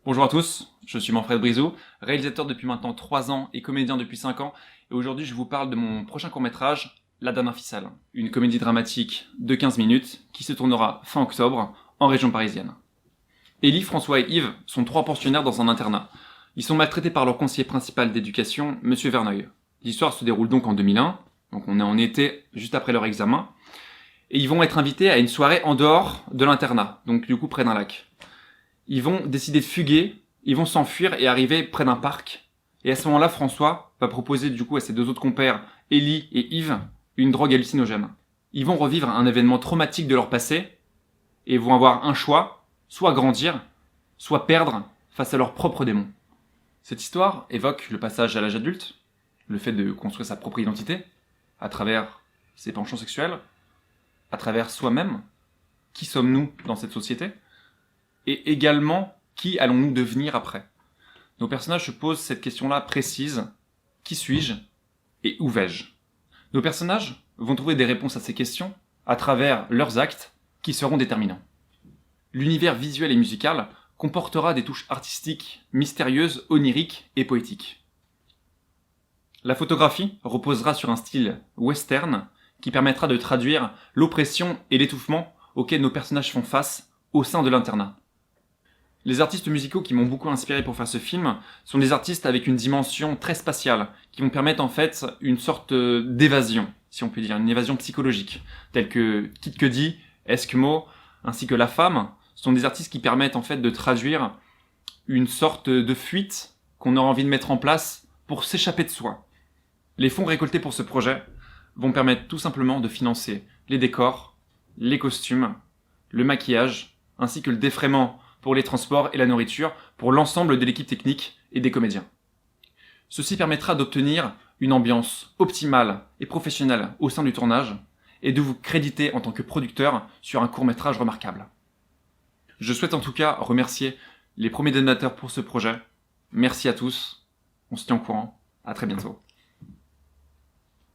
Bonjour à tous, je suis Manfred Brizou, réalisateur depuis maintenant 3 ans et comédien depuis 5 ans, et aujourd'hui je vous parle de mon prochain court-métrage, La Dernière Ficelle, une comédie dramatique de 15 minutes qui se tournera fin octobre en région parisienne. Élie, François et Yves sont 3 pensionnaires dans un internat. Ils sont maltraités par leur conseiller principal d'éducation, Monsieur Verneuil. L'histoire se déroule donc en 2001, donc on est en été juste après leur examen, et ils vont être invités à une soirée en dehors de l'internat, donc du coup près d'un lac. Ils vont décider de fuguer, ils vont s'enfuir et arriver près d'un parc. Et à ce moment-là, François va proposer du coup à ses 2 autres compères, Élie et Yves, une drogue hallucinogène. Ils vont revivre un événement traumatique de leur passé et vont avoir un choix, soit grandir, soit perdre face à leurs propres démons. Cette histoire évoque le passage à l'âge adulte, le fait de construire sa propre identité, à travers ses penchants sexuels, à travers soi-même. Qui sommes-nous dans cette société ? Et également, qui allons-nous devenir après ? Nos personnages se posent cette question-là précise. Qui suis-je ? Et où vais-je ? Nos personnages vont trouver des réponses à ces questions à travers leurs actes qui seront déterminants. L'univers visuel et musical comportera des touches artistiques, mystérieuses, oniriques et poétiques. La photographie reposera sur un style western qui permettra de traduire l'oppression et l'étouffement auxquels nos personnages font face au sein de l'internat. Les artistes musicaux qui m'ont beaucoup inspiré pour faire ce film sont des artistes avec une dimension très spatiale, qui vont permettre en fait une sorte d'évasion, si on peut dire, une évasion psychologique, tels que Kid Cudi, Eskimo, ainsi que La Femme, sont des artistes qui permettent en fait de traduire une sorte de fuite qu'on aura envie de mettre en place pour s'échapper de soi. Les fonds récoltés pour ce projet vont permettre tout simplement de financer les décors, les costumes, le maquillage, ainsi que le défraiement pour les transports et la nourriture pour l'ensemble de l'équipe technique et des comédiens. Ceci permettra d'obtenir une ambiance optimale et professionnelle au sein du tournage et de vous créditer en tant que producteur sur un court-métrage remarquable. Je souhaite en tout cas remercier les premiers donateurs pour ce projet. Merci à tous, on se tient au courant, à très bientôt.